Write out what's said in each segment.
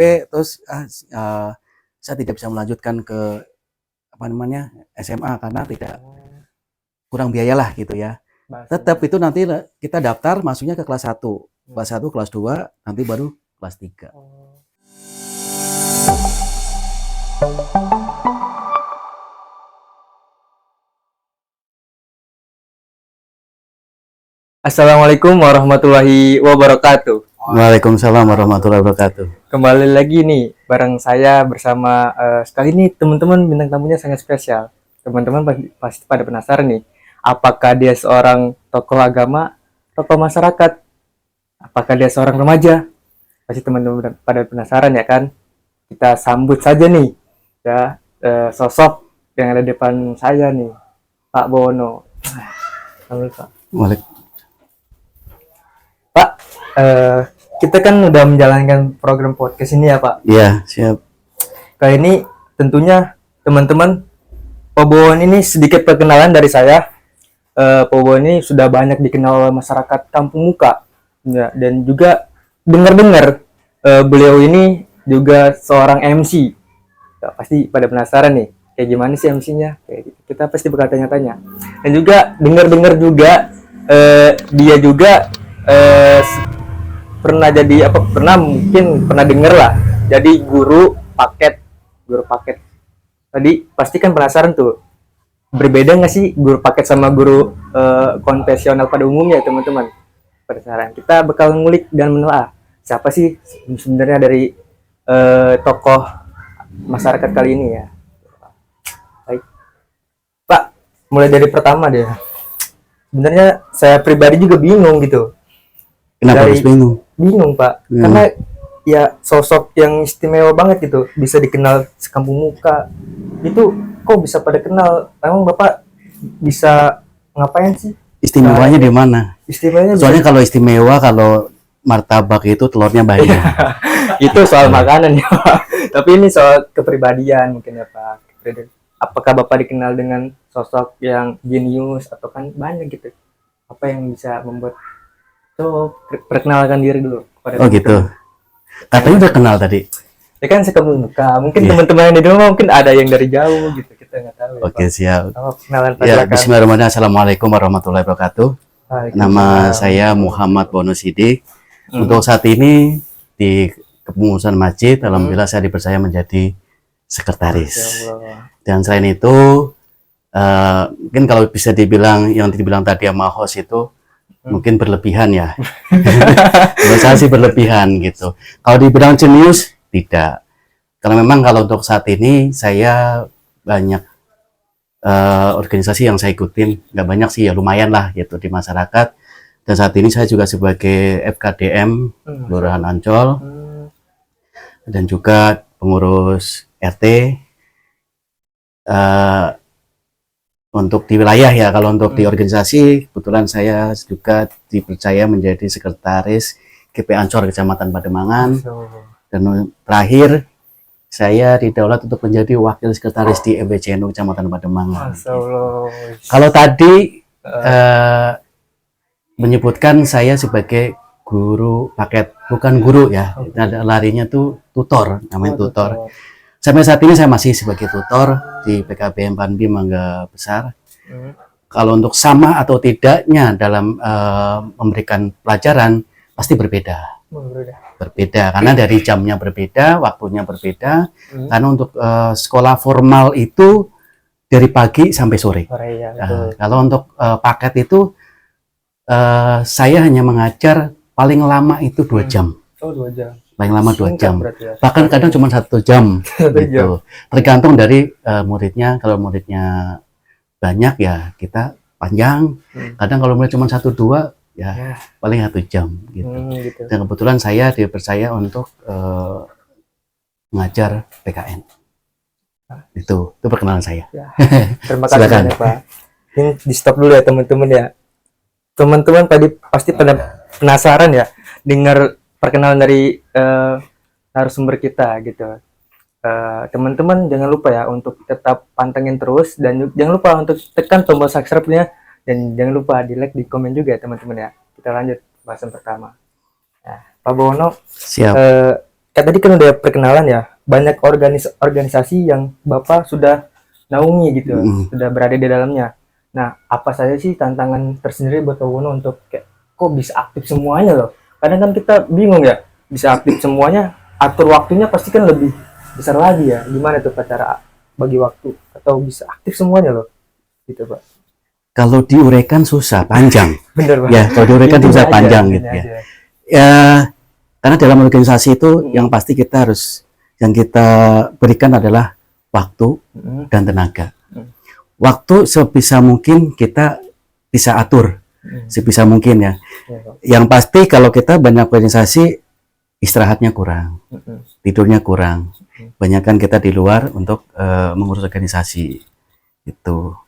terus saya tidak bisa melanjutkan ke SMA karena tidak kurang biaya lah gitu ya. Tetap itu nanti kita daftar masuknya ke kelas 1. Kelas 1, kelas 2, nanti baru kelas 3. Assalamualaikum warahmatullahi wabarakatuh. Waalaikumsalam warahmatullahi wabarakatuh. Kembali lagi nih bareng saya bersama sekali ini teman-teman, bintang tamunya sangat spesial. Teman-teman pasti pada penasaran nih, apakah dia seorang tokoh agama, tokoh masyarakat, apakah dia seorang remaja? Pasti teman-teman pada penasaran ya kan? Kita sambut saja nih ya sosok yang ada di depan saya nih, Pak Bowono. Selamat Pak. Pak, kita kan udah menjalankan program podcast ini ya Pak. Iya, siap. Kali ini tentunya teman-teman, Pak Bowono ini sedikit perkenalan dari saya. Pak Bowono ini sudah banyak dikenal oleh masyarakat Kampung Muka, ya, dan juga dengar-dengar beliau ini juga seorang MC. Ya, pasti pada penasaran nih, kayak gimana sih MC-nya? Kita pasti bakal tanya-tanya. Dan juga dengar-dengar juga dia juga pernah dengar lah jadi guru paket. Tadi pasti kan penasaran tuh, berbeda nggak sih guru paket sama guru konvensional pada umumnya teman-teman? Penasaran, kita bakal ngulik dan menelaah siapa sih sebenarnya dari tokoh masyarakat kali ini ya. Baik Pak, mulai dari pertama deh. Sebenarnya saya pribadi juga bingung gitu. Kenapa harus bingung? Bingung Pak, karena ya sosok yang istimewa banget gitu, bisa dikenal sekampung Muka. Itu kok bisa pada kenal? Emang Bapak bisa ngapain sih? Istimewanya di mana? Istimewanya soalnya kalau istimewa, kalau martabak itu telurnya banyak. itu soal makanan ya Pak. Tapi ini soal kepribadian mungkin ya Pak. Apakah Bapak dikenal dengan sosok yang jenius atau kan banyak gitu? Apa yang bisa membuat perkenalkan diri dulu kepada gitu. Katanya udah kenal tadi. Ya kan sekampung Muka. Mungkin teman-teman yang di rumah mungkin ada yang dari jauh gitu. Kita nggak tahu. Oke, siap. Kenalan ya, bismillahirrahmanirrahim. Assalamualaikum warahmatullahi wabarakatuh. Nama saya Muhammad Bono Sidik. Untuk saat ini di kepengurusan masjid, alhamdulillah saya dipercaya menjadi sekretaris. Dan selain itu, mungkin kalau bisa dibilang yang dibilang tadi sama host itu mungkin berlebihan ya. Menurut saya sih berlebihan gitu. Kalau dibilang jenius, tidak. Karena memang kalau untuk saat ini saya banyak organisasi yang saya ikutin, nggak banyak sih ya, lumayan lah gitu di masyarakat. Dan saat ini saya juga sebagai FKDM Kelurahan Ancol dan juga pengurus RT untuk di wilayah ya. Kalau untuk di organisasi, kebetulan saya juga dipercaya menjadi sekretaris GP Ancol Kecamatan Pademangan. Dan terakhir saya didaulat untuk menjadi wakil sekretaris di MPCNU Kecamatan Pademangan. Kalau tadi menyebutkan saya sebagai guru paket, bukan guru ya, larinya tuh tutor, namanya tutor. Sampai saat ini saya masih sebagai tutor di PKBM Panbi Mangga Besar. Kalau untuk sama atau tidaknya dalam memberikan pelajaran pasti berbeda. Berbeda karena dari jamnya berbeda, waktunya berbeda. Karena untuk sekolah formal itu dari pagi sampai sore. Kalau untuk paket itu saya hanya mengajar paling lama itu 2 jam. 2 jam. Paling lama 2 jam. Bahkan kadang cuma 1 jam. Gitu. Tergantung dari muridnya. Kalau muridnya banyak ya kita panjang. Kadang kalau murid cuma 1-2 ya paling 1 jam gitu. Dan kebetulan saya dipercaya untuk mengajar PKN. Itu perkenalan saya. Terima kasih banyak Pak. Ini di stop dulu ya teman-teman ya. Teman-teman tadi pasti pada penasaran ya dengar perkenalan dari narasumber kita gitu. Teman-teman jangan lupa ya untuk tetap pantengin terus dan jangan lupa untuk tekan tombol subscribe-nya dan jangan lupa di like, di komen juga ya teman-teman ya. Kita lanjut bahasan pertama. Nah, Pak Bowono, siap. kan tadi kan udah perkenalan ya, banyak organisasi yang Bapak sudah naungi gitu, sudah berada di dalamnya. Nah, apa saja sih tantangan tersendiri buat Pak Wono untuk kayak kok bisa aktif semuanya loh? Kadang kan kita bingung ya, bisa aktif semuanya, atur waktunya pasti kan lebih besar lagi ya. Gimana tuh Pak cara bagi waktu atau bisa aktif semuanya loh? Gitu Pak. Kalau diuraikan susah, panjang. Bener Pak. Ya, kalau diuraikan Gini susah aja, panjang gini gitu ya. aja. Ya, karena dalam organisasi itu yang pasti kita harus, yang kita berikan adalah waktu dan tenaga. Waktu sebisa mungkin kita bisa atur, sebisa mungkin ya. Yang pasti kalau kita banyak organisasi, istirahatnya kurang, tidurnya kurang. Banyak kan kita di luar untuk mengurus organisasi. Itu.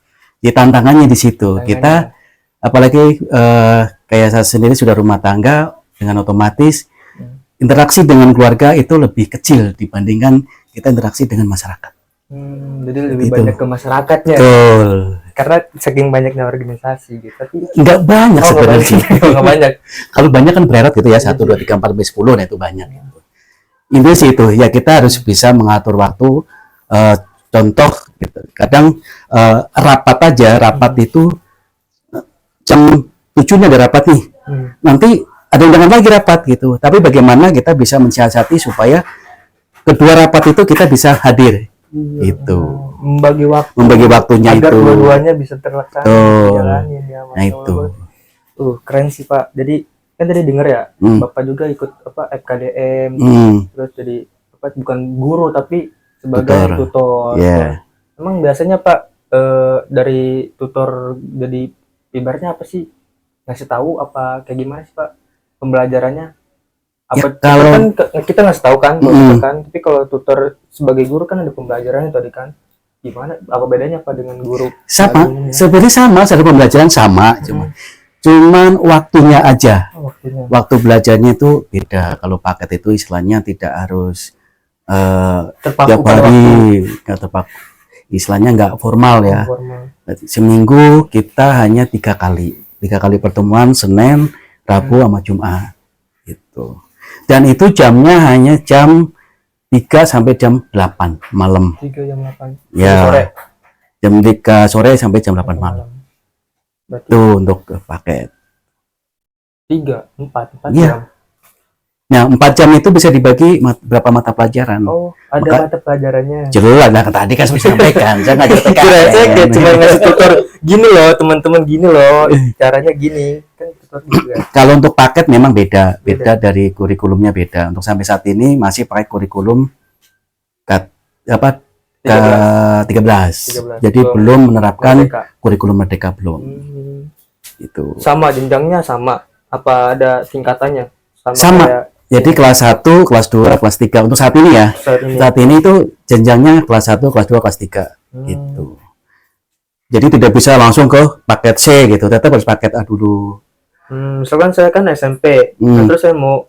Ya tantangannya di situ. Kita apalagi kayak saya sendiri sudah rumah tangga, dengan otomatis interaksi dengan keluarga itu lebih kecil dibandingkan kita interaksi dengan masyarakat. Jadi lebih banyak ke masyarakatnya. Betul. Karena saking banyaknya organisasi gitu. Tapi Nggak banyak sebenarnya. Nggak banyak. Kalau banyak kan berat gitu ya, 1, 2, 3, 4, 5, 10, nah itu banyak. Intinya sih itu, ya kita harus bisa mengatur waktu. Contoh, gitu. Kadang rapat aja, rapat itu jam 7 ada rapat nih. Nanti ada undangan lagi rapat gitu. Tapi bagaimana kita bisa mensiasati supaya kedua rapat itu kita bisa hadir. Itu. Membagi waktunya agar itu. dua-duanya bisa terlaksana. Jalanin, ya, nah itu. Keren sih Pak. Jadi kan tadi denger ya, Bapak juga ikut apa FKDM, terus jadi apa bukan guru tapi sebagai tutor. Yeah. Emang biasanya Pak dari tutor jadi ibaratnya apa sih? Ngasih tahu apa kayak gimana sih Pak pembelajarannya? Apa ya, kalau kan kita ngasih tahu kan, kan, tapi kalau tutor sebagai guru kan ada pembelajarannya tadi kan. Gimana? Apa bedanya Pak dengan guru? Sama, sebenarnya sama, ada pembelajaran sama, cuman waktunya aja. Waktu belajarnya itu beda. Kalau paket itu istilahnya tidak harus tiap hari, nggak terpaku. Istilahnya nggak formal ya. Seminggu kita hanya 3 kali pertemuan, Senin, Rabu, sama Jumat. Gitu. Dan itu jamnya hanya jam 3 sampai jam 8 malam. 3 jam 8. Ya. Sore. Jam 3 sore sampai jam 8 malam. Berarti itu untuk paket. 4 ya. jam. Nah, 4 jam itu bisa dibagi berapa mata pelajaran. Oh, ada mata pelajarannya. Jelas, nah tadi kan sudah sampaikan. Saya nggak jadi saya kayak cuma ngasih tutor gini loh, teman-teman gini loh, caranya gini. Kan tutor juga. Kalau untuk paket memang beda dari kurikulumnya beda. Untuk sampai saat ini masih pakai kurikulum K13. Jadi belum menerapkan kurikulum merdeka belum. Itu. Sama jenjangnya sama. Apa ada tingkatannya? Sama. Jadi kelas 1, kelas 2, kelas 3 untuk saat ini ya. Saat ini itu jenjangnya kelas 1, kelas 2, kelas 3 gitu. Jadi tidak bisa langsung ke paket C gitu, tetap harus paket A dulu. Misalkan saya kan SMP, terus saya mau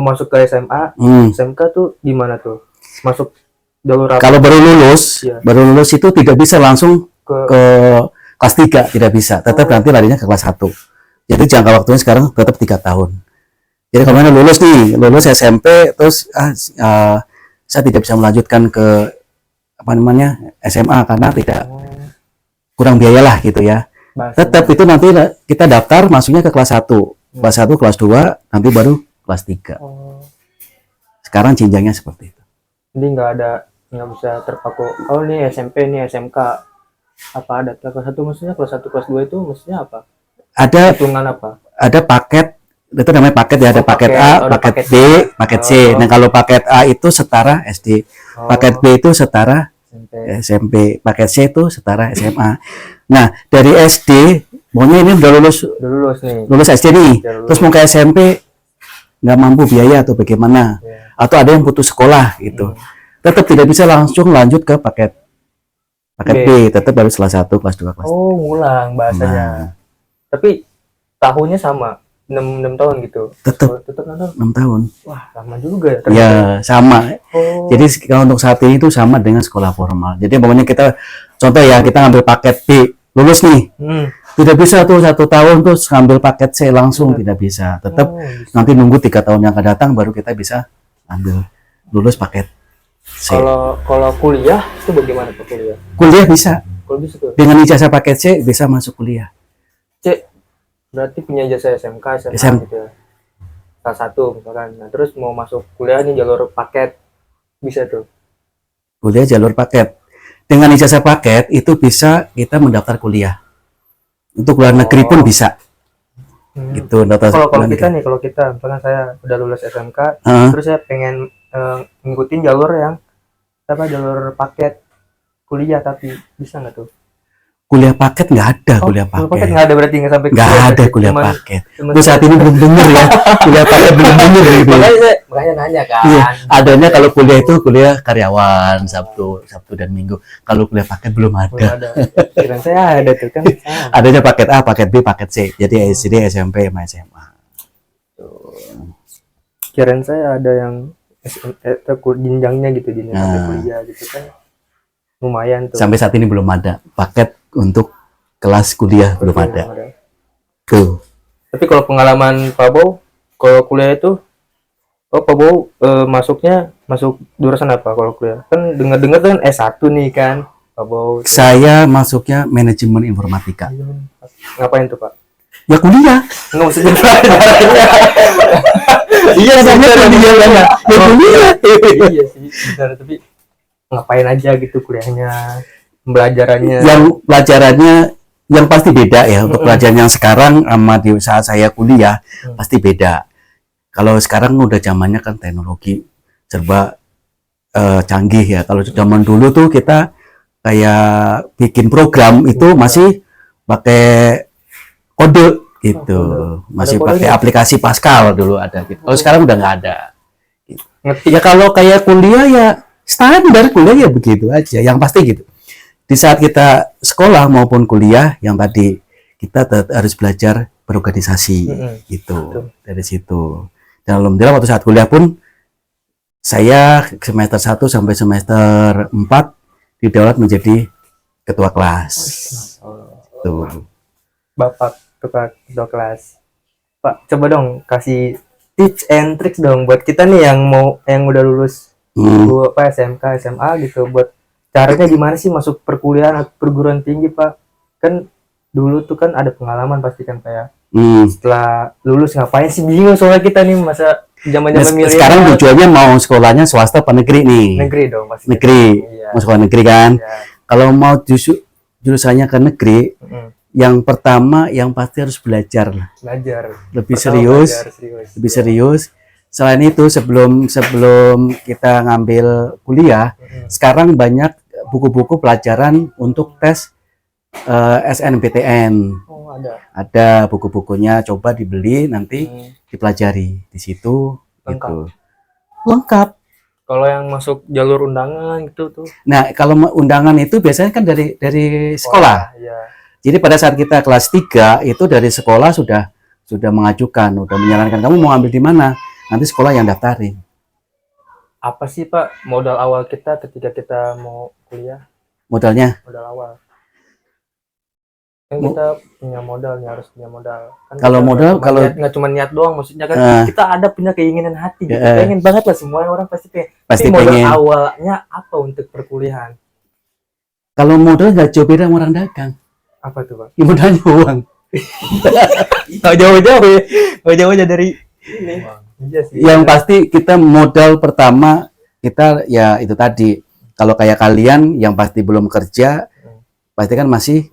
masuk ke SMA, SMK tuh gimana tuh? Masuk jalur apa? Kalau baru lulus itu tidak bisa langsung ke kelas 3, tidak bisa. Tetap nanti larinya ke kelas 1. Jadi jangka waktunya sekarang tetap 3 tahun. Jadi kalau lulus SMP terus saya tidak bisa melanjutkan ke SMA karena tidak kurang biaya lah gitu ya. Tetap itu nanti kita daftar masuknya ke kelas 1. Kelas 1, kelas 2, nanti baru kelas 3. Sekarang jenjangnya seperti itu. Jadi nggak bisa terpaku. Oh ini SMP, ini SMK. Apa ada kelas 1 maksudnya kelas 1, kelas 2 itu maksudnya apa? Ada hitungan apa? Ada paket. Itu namanya paket ya, ada paket A, paket B, paket C. Nah, kalau paket A itu setara SD. Paket B itu setara SMP. Paket C itu setara SMA. Nah, dari SD, maunya ini udah lulus SD nih. Terus mau ke SMP, nggak mampu biaya atau bagaimana. Atau ada yang putus sekolah gitu. Tetap tidak bisa langsung lanjut ke paket B. Tetap harus kelas 1, kelas 2, kelas 3. Oh, ngulang bahasanya. Tapi tahunnya sama. 6 tahun gitu. Tetap 6 tahun. Wah, lama juga ya. Ya, sama. Jadi kalau untuk saat ini itu sama dengan sekolah formal. Jadi pokoknya kita contoh ya, kita ngambil paket B, lulus nih. Tidak bisa tuh 1 tahun terus ngambil paket C langsung, tidak bisa. Tetap nanti nunggu 3 tahun yang akan datang baru kita bisa ambil lulus paket C. Kalau kuliah itu bagaimana Pak kuliah? Kuliah bisa Kalau bisa tuh. dengan ijazah paket C bisa masuk kuliah. C berarti punya ijazah SMK, SMA gitu ya. Salah satu misalkan. Nah, terus mau masuk kuliah nih jalur paket bisa tuh. Kuliah jalur paket. Dengan ijazah paket itu bisa kita mendaftar kuliah. Untuk luar negeri pun bisa. Gitu, daftar Kalau luar kita negeri. nih, kalau kita misalkan saya udah lulus SMK, Heeh. terus saya pengen ngikutin jalur yang jalur paket kuliah, tapi bisa nggak tuh? Kuliah paket nggak ada, kuliah Paket paket. nggak ada, berarti nggak sampai Nggak kuliah, ada berarti kuliah cuman- paket. cuman Gue saat ini belum dengar ya, kuliah paket belum dengar gitu. makanya nanya kan. Iya, adanya kalau kuliah itu kuliah karyawan Sabtu dan Minggu. Kalau kuliah paket belum Belum ada. ada. Kirain saya ada tuh kan. Adanya paket A, paket B, paket C. Jadi SD, SMP, sama SMA. Kirain saya ada yang jenjangnya gitu, jenjang sampai Nah. kuliah gitu kan. Lumayan tuh. Sampai saat ini belum ada paket untuk kelas kuliah, belum ada. Tuh. Tapi kalau pengalaman Pak Bow, kalau kuliah itu, Pak Bow masuknya masuk jurusan apa kalau kuliah? Kan dengar-dengar kan S1 nih kan, Pak Bow. Saya masuknya manajemen informatika. Ngapain tuh Pak? Ya kuliah. Nggak usah jadi pelajarannya. Iya, saya kuliah banyak. Ya kuliah. Iya sih, benar. Tapi ngapain aja gitu kuliahnya, pembelajarannya? Yang pelajarannya yang pasti beda ya untuk pelajaran yang sekarang sama di saat saya kuliah pasti beda. Kalau sekarang udah zamannya kan teknologi serba canggih ya. Kalau zaman dulu tuh kita kayak bikin program itu masih pakai kode gitu, masih Ada pakai kodenya? aplikasi Pascal dulu ada gitu. Kalau sekarang udah nggak ada. Ngerti Ya kalau kayak kuliah ya standar kuliah ya begitu aja. Yang pasti gitu. Di saat kita sekolah maupun kuliah yang tadi kita harus belajar berorganisasi gitu. Betul. Dari situ. Dan alhamdulillah waktu saat kuliah pun saya semester 1 sampai semester 4 didaulat menjadi ketua kelas. Tuh. Bapak ketua kelas. Pak, coba dong kasih tips and tricks dong buat kita nih yang udah lulus SMK, SMA gitu, buat caranya gimana sih masuk perkuliahan atau perguruan tinggi Pak? Kan dulu tuh kan ada pengalaman pasti kan Pak ya. Setelah lulus ngapain sih, bingung soalnya kita nih masa zaman-zaman milenial. Sekarang tujuannya mau sekolahnya swasta apa negeri nih? Negeri dong pasti. Negeri. Iya. Mau sekolah negeri kan? Iya. Kalau mau jurusannya ke negeri, yang pertama yang pasti harus belajar lah. Belajar. Lebih Pertama serius, belajar serius. lebih serius. Selain itu sebelum kita ngambil kuliah, sekarang banyak buku-buku pelajaran untuk tes SNMPTN. Oh, ada. Ada buku-bukunya, coba dibeli nanti dipelajari di situ. Lengkap. Gitu. Lengkap. Kalau yang masuk jalur undangan gitu tuh. Nah, kalau undangan itu biasanya kan dari sekolah. Iya. Jadi pada saat kita kelas 3 itu dari sekolah sudah mengajukan, sudah menyarankan kamu mau ambil di mana. Nanti sekolah yang daftarin. Apa sih Pak modal awal kita ketika kita mau kuliah? Modalnya. Modal awal. Kan kita punya modal nih, harus punya modal. Kan Kalau modal, nggak cuma niat doang, maksudnya kan kita ada punya keinginan hati gitu. Pengen banget lah, semua orang pasti pengen. Pasti tapi modal pengen. awalnya apa untuk perkuliahan? Kalau modal nggak jauh beda sama orang dagang. Apa tuh Pak? Ya, modalnya uang. Nggak jauh-jauh ya. Nggak jauh-jauh dari ini. Iya sih. Yang pasti kita modal pertama kita ya itu tadi. Kalau kayak kalian yang pasti belum kerja, pasti kan masih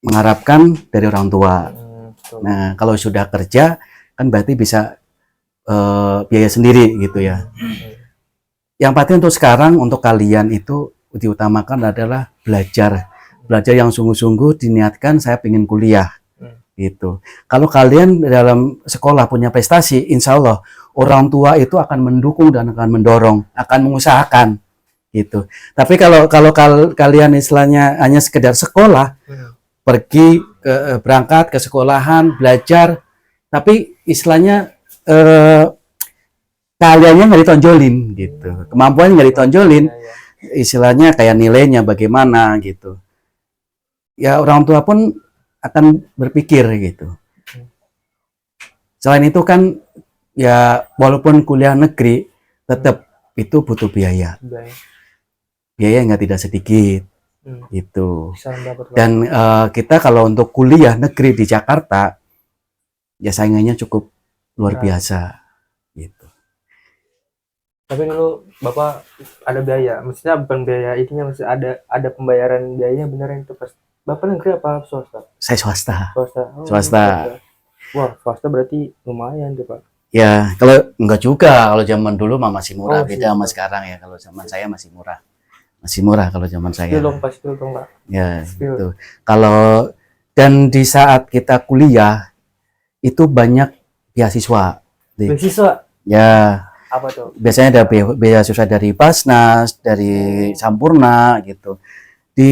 mengharapkan dari orang tua. Nah, kalau sudah kerja kan berarti bisa biaya sendiri gitu ya. Yang pasti untuk sekarang untuk kalian itu diutamakan adalah belajar yang sungguh-sungguh diniatkan saya pengen kuliah gitu. Kalau kalian dalam sekolah punya prestasi, insya Allah orang tua itu akan mendukung dan akan mendorong, akan mengusahakan gitu. Tapi kalau kalian istilahnya hanya sekedar sekolah, pergi berangkat ke sekolahan belajar, tapi istilahnya kaliannya nggak ditonjolin gitu, kemampuannya nggak ditonjolin, istilahnya kayak nilainya bagaimana gitu. Ya orang tua pun akan berpikir gitu. Selain itu kan ya walaupun kuliah negeri tetap itu butuh biaya. Biaya yang tidak sedikit itu. Bisa dapat, Pak. Dan kita kalau untuk kuliah negeri di Jakarta ya saingannya cukup luar biasa gitu. Tapi dulu Bapak ada biaya, maksudnya bukan biaya itunya, maksudnya ada pembayaran biayanya beneran itu pas Bapak negeri apa swasta? Saya swasta. Swasta. Oh, Swasta. Wah, swasta berarti lumayan tuh, Pak. Ya, kalau enggak juga, kalau zaman dulu mah masih murah, beda sama murah. sekarang ya. Kalau zaman saya masih murah. Masih murah kalau zaman saya. Skill dong, Pak. Ya, Skill. gitu. Kalau dan di saat kita kuliah itu banyak beasiswa. Beasiswa Ya, apa tuh? biasanya ada beasiswa dari Basnas, dari Sampurna gitu. Di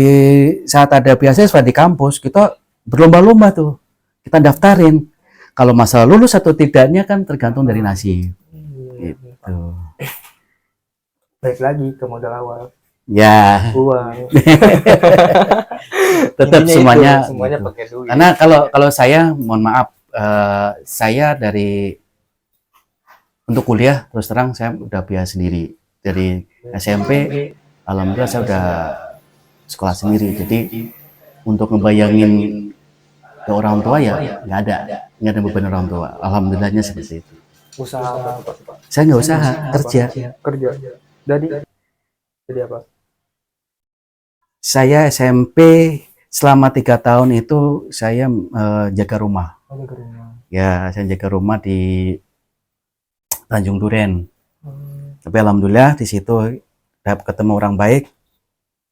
saat ada beasiswa di kampus, kita berlomba-lomba tuh. Kita daftarin. Kalau masalah lulus atau tidaknya kan tergantung dari nasib. Gitu. Balik lagi ke modal awal. Ya. Uang. Tetap semuanya gitu. gitu. Pakai duit. Karena kalau saya mohon maaf, saya dari untuk kuliah terus terang saya udah biaya sendiri. Dari SMP alhamdulillah saya udah sekolah sendiri. Jadi untuk ngebayangin ke orang tua ya nggak ada beban orang tua. Alhamdulillahnya seperti itu. Usaha apa, Pak? Saya nggak usaha, kerja. Jadi apa? Saya SMP selama 3 tahun itu saya jaga rumah. Jaga rumah. Ya, saya jaga rumah di Tanjung Duren. Tapi alhamdulillah di situ dapat ketemu orang baik.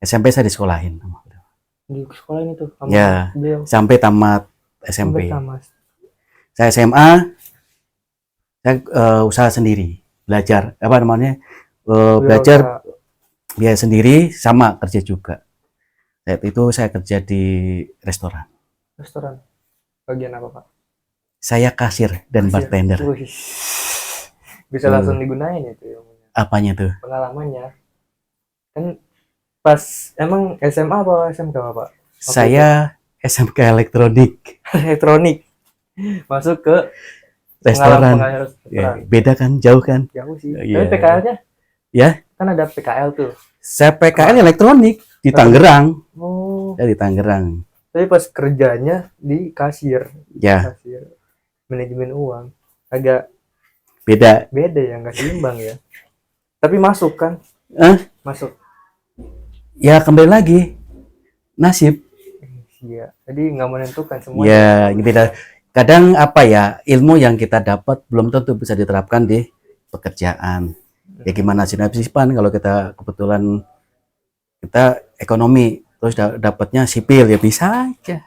SMP saya disekolahin. Di sekolah ini tuh sama ya, beliau. Sampai tamat SMP. Sampai tamat. Saya SMA, saya usaha sendiri, belajar apa namanya, belajar biaya sendiri sama kerja juga. Saat itu saya kerja di restoran. Restoran. Bagian apa, Pak? Saya kasir dan bartender. Bisa langsung digunain itu ilmunya. Apanya tuh? Pengalamannya. Kan pas emang SMA apa SMK, Pak? Saya SMK elektronik. Elektronik. Masuk ke restoran. Ya, beda kan, jauh kan? Jauh sih. Tapi PKL-nya? Ya. Kan ada PKL tuh. Saya PKL elektronik di Tangerang. Oh. Ya di Tangerang. Tapi pas kerjanya di kasir. Ya. Kasir. Manajemen uang. Agak beda ya, nggak seimbang ya. Tapi masuk kan? Masuk. Ya kembali lagi nasib. Iya. Jadi nggak menentukan semuanya. Ya, beda. Kadang apa ya, ilmu yang kita dapat belum tentu bisa diterapkan di pekerjaan. Ya gimana sinapsipan kalau kita kebetulan kita ekonomi terus dapatnya sipil ya bisa aja.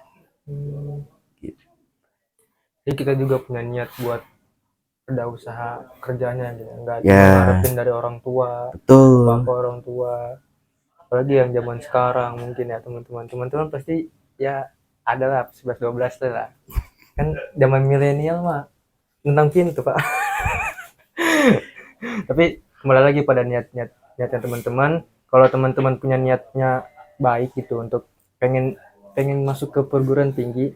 Jadi kita juga punya niat buat ada usaha kerjanya gitu, nggak diharapin dari orang tua. Betul. Bapak orang tua. Apalagi yang zaman sekarang mungkin ya teman-teman pasti ya adalah 11-12 lah. Kan zaman milenial mah tentang pintu, Pak. Tapi kembali lagi pada niatnya teman-teman. Kalau teman-teman punya niatnya baik gitu untuk pengen masuk ke perguruan tinggi,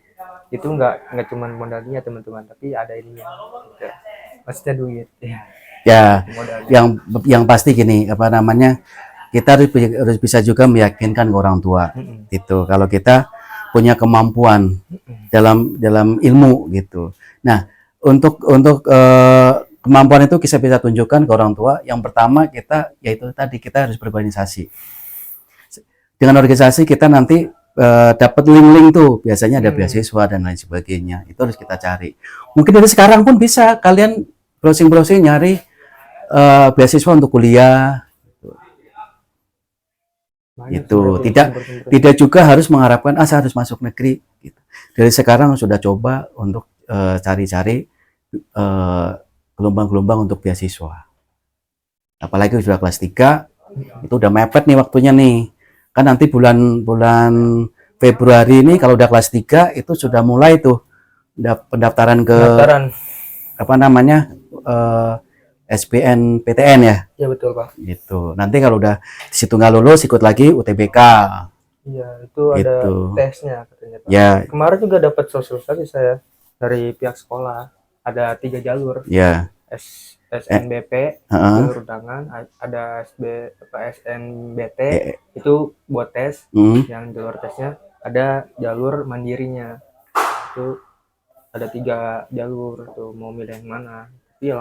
itu nggak cuma modalnya teman-teman, tapi ada ininya gitu. Maksudnya duit ya yang pasti gini, apa namanya, kita harus bisa juga meyakinkan ke orang tua gitu kalau kita punya kemampuan dalam ilmu gitu. Nah, untuk kemampuan itu kita bisa tunjukkan ke orang tua. Yang pertama kita yaitu tadi kita harus berorganisasi. Dengan organisasi kita nanti dapat link-link tuh, biasanya ada beasiswa dan lain sebagainya. Itu harus kita cari. Mungkin dari sekarang pun bisa kalian browsing nyari beasiswa untuk kuliah. Itu tidak juga harus mengharapkan saya harus masuk negeri gitu. Dari sekarang sudah coba untuk cari-cari gelombang-gelombang untuk beasiswa. Apalagi sudah kelas 3 itu udah mepet nih waktunya nih. Kan nanti bulan Februari ini kalau udah kelas 3 itu sudah mulai tuh pendaftaran ke apa namanya SBMPTN ya. Iya betul, Pak. Gitu. Nanti kalau udah di situ nggak lulus ikut lagi UTBK. Iya, itu ada tesnya katanya, Pak. Ya. Kemarin juga dapat sosialisasi saya dari pihak sekolah. Ada 3 jalur. Ya. SNBP jalur undangan, ada SNBT itu buat tes, yang jalur tesnya, ada jalur mandirinya itu ada 3 jalur tuh, mau milih yang mana. Tapi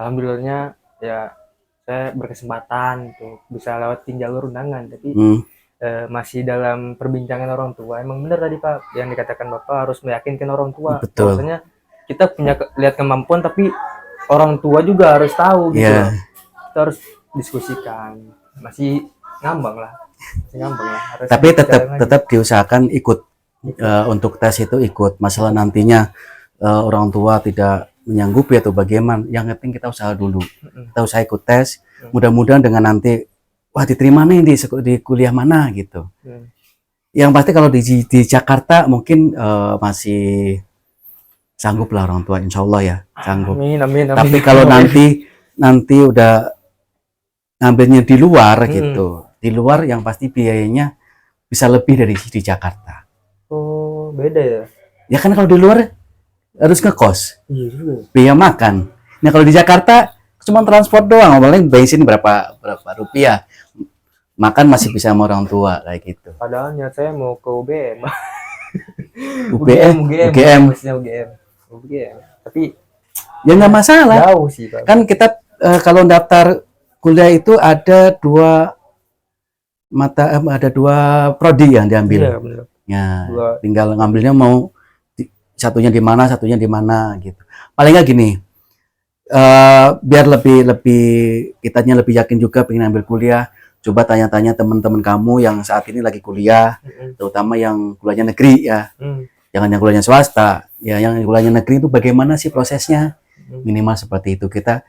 alhamdulillahnya ya saya berkesempatan tuh bisa lewatin jalur undangan, tapi masih dalam perbincangan orang tua. Emang benar tadi Pak yang dikatakan Bapak, harus meyakinkan orang tua. Betul. Maksudnya kita punya lihat kemampuan, tapi orang tua juga harus tahu gitu. Kita harus diskusikan. Masih ngambang lah. Harus tapi tetap diusahakan ikut. Untuk tes itu ikut. Masalah nantinya orang tua tidak menyanggupi atau bagaimana, yang penting kita usaha dulu. Kita usaha ikut tes. Mudah-mudahan dengan nanti wah diterima nih di kuliah mana gitu. Yang pasti kalau di Jakarta mungkin masih sanggup lah orang tua, insya Allah ya sanggup. Amin. Tapi kalau nanti udah ngambilnya di luar gitu, di luar yang pasti biayanya bisa lebih dari di Jakarta. Oh beda ya? Ya kan kalau di luar harus ngekos, biaya makan. Nah kalau di Jakarta cuma transport doang, paling bensin berapa rupiah, makan masih bisa sama orang tua kayak gitu. Padahal niat saya mau ke UGM. Tapi ya nggak masalah. Jauh sih Pak. Kan kita kalau daftar kuliah itu ada 2 prodi yang diambil. Iya, benar. Ya, tinggal ngambilnya mau satunya di mana gitu. Paling nggak gini, biar lebih kitanya lebih yakin juga pengen ambil kuliah, coba tanya-tanya teman-teman kamu yang saat ini lagi kuliah, terutama yang kuliahnya negeri ya, jangan yang kuliahnya swasta ya. Yang kuliahnya negeri itu bagaimana sih prosesnya, minimal seperti itu. Kita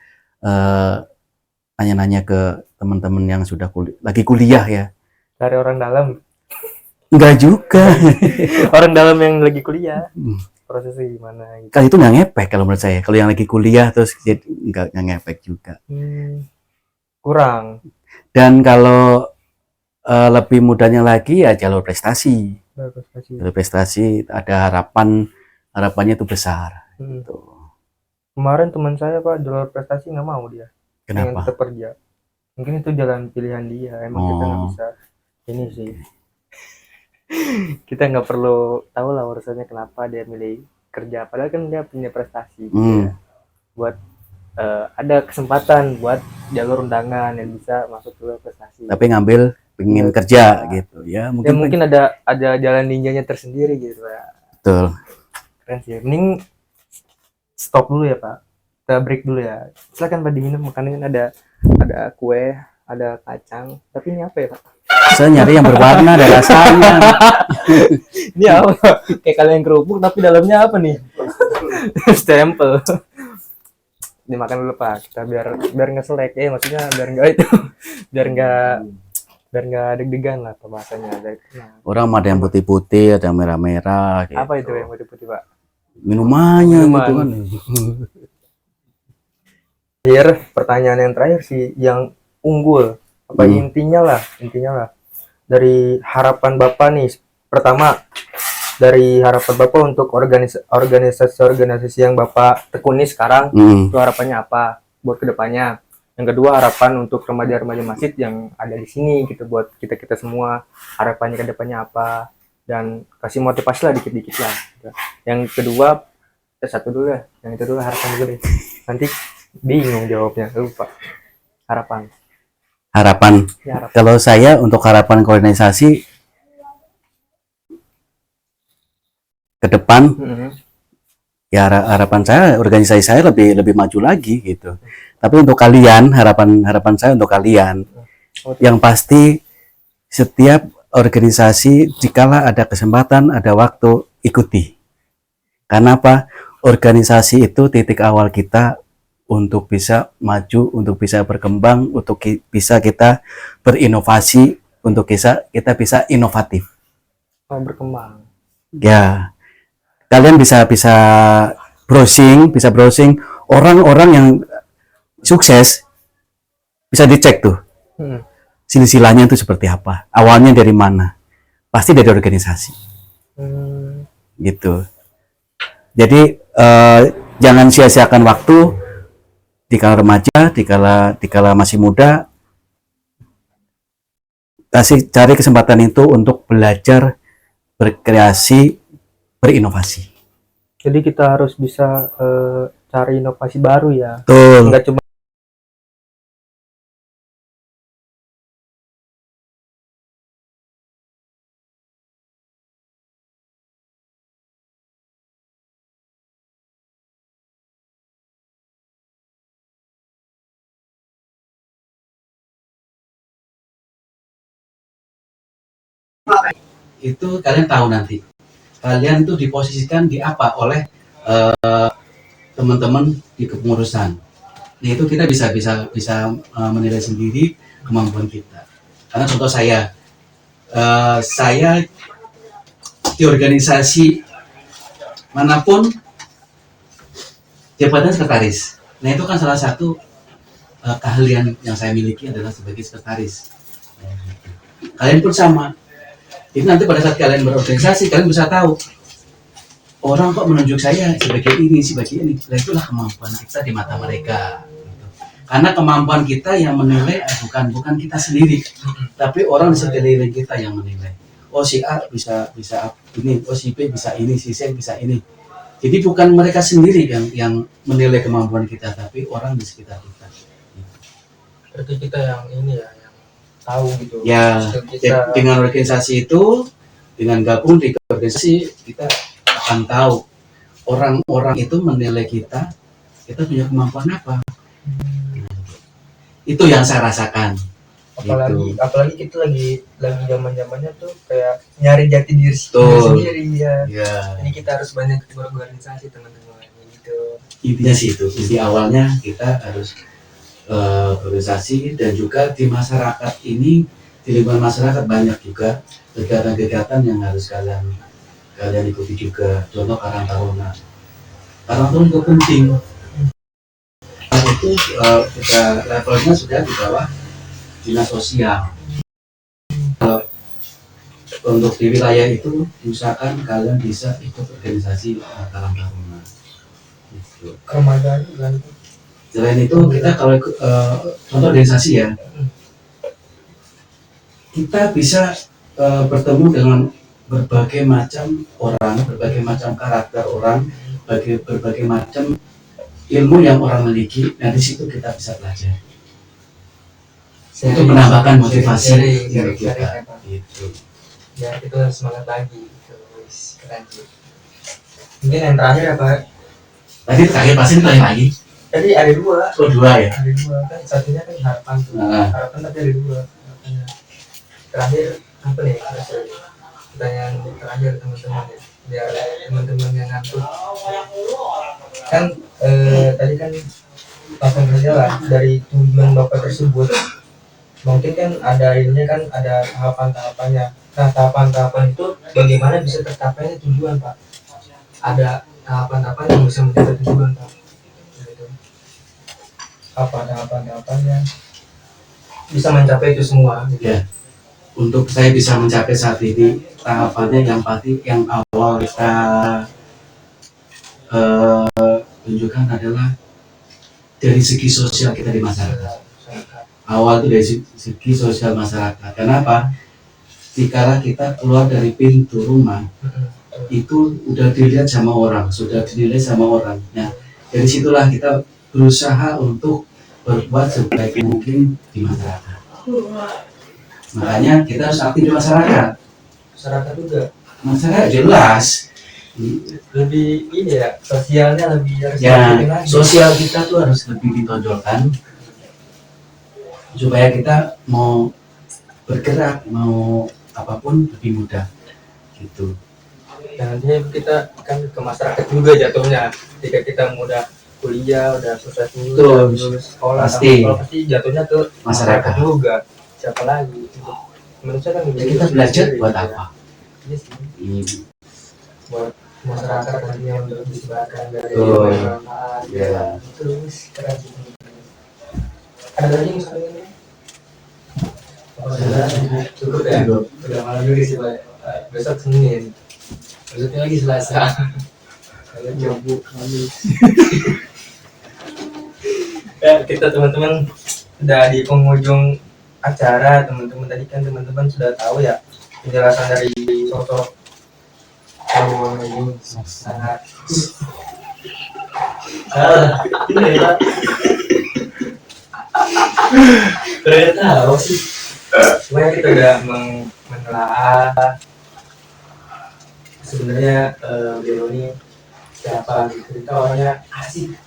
tanya-nanya ke teman-teman yang sudah lagi kuliah ya. Dari orang dalam? Enggak juga. Orang dalam yang lagi kuliah, prosesnya gimana gitu. Kan itu nggak ngepek kalau menurut saya. Kalau yang lagi kuliah terus nggak ngepek juga. Kurang. Dan kalau lebih mudahnya lagi ya jalur prestasi. Jalur prestasi ada harapannya itu besar. Gitu. Kemarin teman saya Pak jalur prestasi nggak mau dia. Kenapa? Pengen tetap kerja. Mungkin itu jalan pilihan dia. Emang kita nggak bisa ini sih. Kita nggak perlu tahu lah urusannya kenapa dia milih kerja, padahal kan dia punya prestasi ya. Buat ada kesempatan buat jalur undangan yang bisa masuk ke prestasi, tapi ngambil pengen kerja gitu ya. Mungkin ada jalan ninjanya tersendiri gitu ya. Betul, keren sih. Mending stop dulu ya Pak, kita break dulu ya. Silakan Pak diminum makanannya, ada kue, ada kacang, tapi ini apa ya Pak? Saya nyari yang berwarna, ada rasanya. Ini apa? Kayak kalian kerupuk tapi dalamnya apa nih? Stempel. Dimakan dulu Pak, kita biar nggak selek ya, maksudnya biar nggak itu, biar nggak deg-degan lah pembahasannya. Orang ada yang putih-putih, ada yang merah-merah. Gitu. Apa itu yang putih-putih Pak? Minumannya gitu kan. Pertanyaan yang terakhir sih, yang unggul. Apa intinya lah dari harapan Bapak nih. Pertama, dari harapan Bapak untuk organisasi yang Bapak tekuni sekarang, itu harapannya apa buat kedepannya. Yang kedua, harapan untuk remaja-remaja masjid yang ada di sini gitu, buat kita semua, harapannya kedepannya apa, dan kasih motivasi lah dikit-dikit lah gitu. Yang kedua, satu dulu ya, yang itu dulu harapan dulu deh, nanti bingung jawabnya, lupa. Harapan. Kalau saya untuk harapan koordinasi ke depan, ya harapan saya organisasi saya lebih maju lagi gitu. Tapi untuk kalian, harapan saya untuk kalian, yang pasti setiap organisasi jikalau ada kesempatan, ada waktu, ikuti. Karena apa? Organisasi itu titik awal kita untuk bisa maju, untuk bisa berkembang, untuk bisa kita berinovasi, untuk kita bisa inovatif. Berkembang. Ya, kalian bisa browsing orang-orang yang sukses, bisa dicek tuh silsilahnya itu seperti apa, awalnya dari mana, pasti dari organisasi. Gitu. Jadi jangan sia-siakan waktu dikala remaja, dikala masih muda, kasih cari kesempatan itu untuk belajar, berkreasi, berinovasi. Jadi kita harus bisa cari inovasi baru ya. Betul. Nggak cuma Itu kalian tahu nanti. Kalian itu diposisikan di apa oleh teman-teman di kepengurusan. Nah itu kita bisa menilai sendiri kemampuan kita. Karena contoh saya di organisasi manapun jabatan sekretaris. Nah itu kan salah satu keahlian yang saya miliki adalah sebagai sekretaris. Kalian pun sama. Itu nanti pada saat kalian berorganisasi, kalian bisa tahu orang kok menunjuk saya sebagai ini. Nah, itulah kemampuan kita di mata mereka. Karena kemampuan kita yang menilai bukan kita sendiri, tapi orang di sekeliling kita yang menilai. Oh si A bisa ini, oh si B bisa ini, si C bisa ini. Jadi bukan mereka sendiri yang menilai kemampuan kita, tapi orang di sekitar kita. berarti kita yang ini ya, yang tahu gitu. Ya, dengan organisasi itu, dengan gabung di organisasi, kita akan tahu orang-orang itu menilai kita punya kemampuan apa. Itu yang saya rasakan. Apalagi kita lagi zaman-zamannya tuh kayak nyari jati diri sendiri ya. Jadi kita harus banyak berorganisasi teman-teman gitu. Intinya sih itu. Inti awalnya kita harus organisasi, dan juga di masyarakat ini, di lingkungan masyarakat banyak juga kegiatan-kegiatan yang harus kalian ikuti juga. Contoh Karang Taruna juga penting. Itu kita levelnya sudah di bawah dinas sosial. Kalau untuk di wilayah itu, misalkan kalian bisa ikut organisasi Karang Taruna. Remaja kan. Selain itu kita kalau contoh organisasi ya, kita bisa bertemu dengan berbagai macam orang, berbagai macam karakter orang, berbagai macam ilmu yang orang miliki. Nah di situ kita bisa belajar untuk menambahkan motivasi diri kita. Gitu. Ya kita semangat lagi. Keren sih. Mungkin yang terakhir apa? Tadi terakhir pasti lagi. Tadi ada dua. Oh dua ya. Ada dua kan, satunya kan harapan tuh. Harapan tapi ada dua. Harapannya. Terakhir apa nih? Pertanyaan terakhir teman-teman ya. Biar teman-teman yang ngantuk. Kan tadi kan langsung saja lah dari tujuan Bapak tersebut. Mungkin kan ada ininya kan ada tahapan-tahapannya. Nah tahapan-tahapan itu bagaimana bisa tercapainya tujuan Pak? Ada tahapan-tahapan yang bisa mencapai tujuan Pak. Apa tahapan-tahapannya bisa mencapai itu semua gitu. Ya, untuk saya bisa mencapai saat ini tahapannya yang awal kita tunjukkan adalah dari segi sosial kita di masyarakat. Awal itu dari segi sosial masyarakat. Kenapa? Dikala kita keluar dari pintu rumah, itu udah dilihat sama orang, sudah dinilai sama orang. Nah, dari situlah kita berusaha untuk berbuat sebaik mungkin di masyarakat. Makanya kita harus aktif di masyarakat. Masyarakat juga. Masyarakat jelas. Lebih ini ya, sosialnya lebih harus Ya, sosial kita tuh harus lebih ditonjolkan supaya kita mau bergerak, mau apapun lebih mudah gitu. Dan nantinya kita kan ke masyarakat juga jatuhnya. Ketika kita udah kuliah, udah selesai lulus sekolah, pasti jatuhnya ke masyarakat juga. Siapa lagi? Manusia kan kita belajar buat apa? Iya sih. Buat masyarakat nanti yang lebih disebarkan dari ya. Terus keren sih. Ada lagi misalnya? Cukup ya? Udah malam juga sih Pak. Besok Senin. Besoknya lagi Selasa. Kalian coba habis. Ya, kita teman-teman udah di penghujung acara. Teman-teman tadi kan teman-teman sudah tahu ya penjelasan dari sosok Bono ini sangat ternyata tahu sih. Semuanya kita udah menelaah sebenarnya beliau ini siapa gitu. Kita orangnya asik,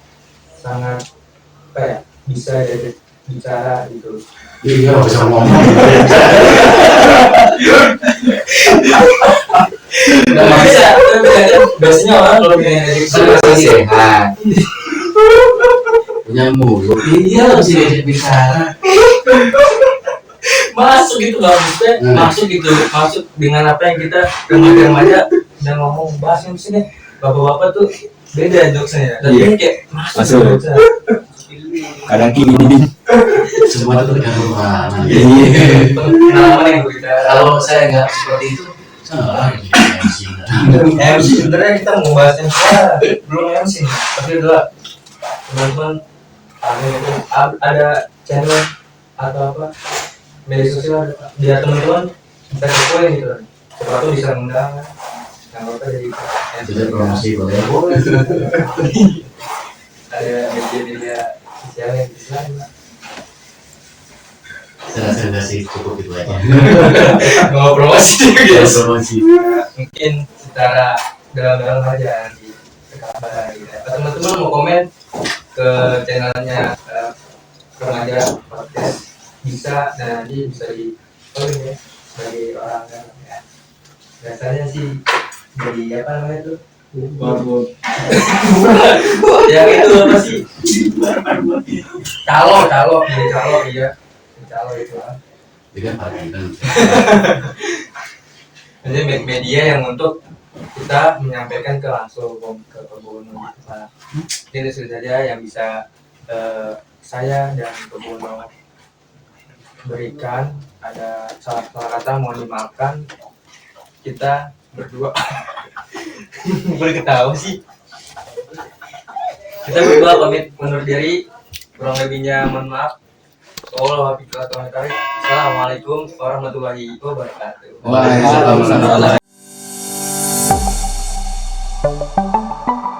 sangat apa ya, bisa diajak bicara gitu. Iya, bisa ngomong. Nggak bisa, biasanya orang kalau pengen diajak bicara Masih sehat. Punya mulut. Iya bisa diajak bicara. masuk gitu loh, maksudnya masuk gitu, masuk dengan apa yang kita remaja dan ngomong bahas yang sini. Bapak-bapak tuh beda jokesnya, tapi ini kayak masuk. Kadang gini. Semua itu tergantung mana. Pengalaman yang kita Kalau saya nggak seperti itu, Salah. MC sebenarnya kita mau bahas yang belum MC nih, tapi adalah teman-teman ada channel atau apa media sosial biar teman-teman bisa kepoin gitu, siapa tuh bisa ngundang yang apa jadi Sudah promosi boleh. ada media sosial yang bisa Saya rasa udah sih cukup itu aja. mau promosi guys. Promosi. Mungkin secara dalam-dalam aja nanti kabar gitu. Teman-teman mau komen ke channelnya Remaja Podcast bisa, dan nanti bisa di ya sebagai orang ya. Biasanya sih jadi apa namanya tuh? Ya itu apa sih? Calo iya. Calo itu lah. Dengan panggilan. Jadi media yang untuk kita menyampaikan ke langsung ke Bono. Nah, ini saja yang bisa saya dan Bono berikan. Ada salah kata mohon dimaafkan. Kita berdua boleh ketawa sih. Kita berdua pamit undur diri. Kurang lebihnya mohon maaf. Assalamualaikum warahmatullahi wabarakatuh. Waalaikumsalam.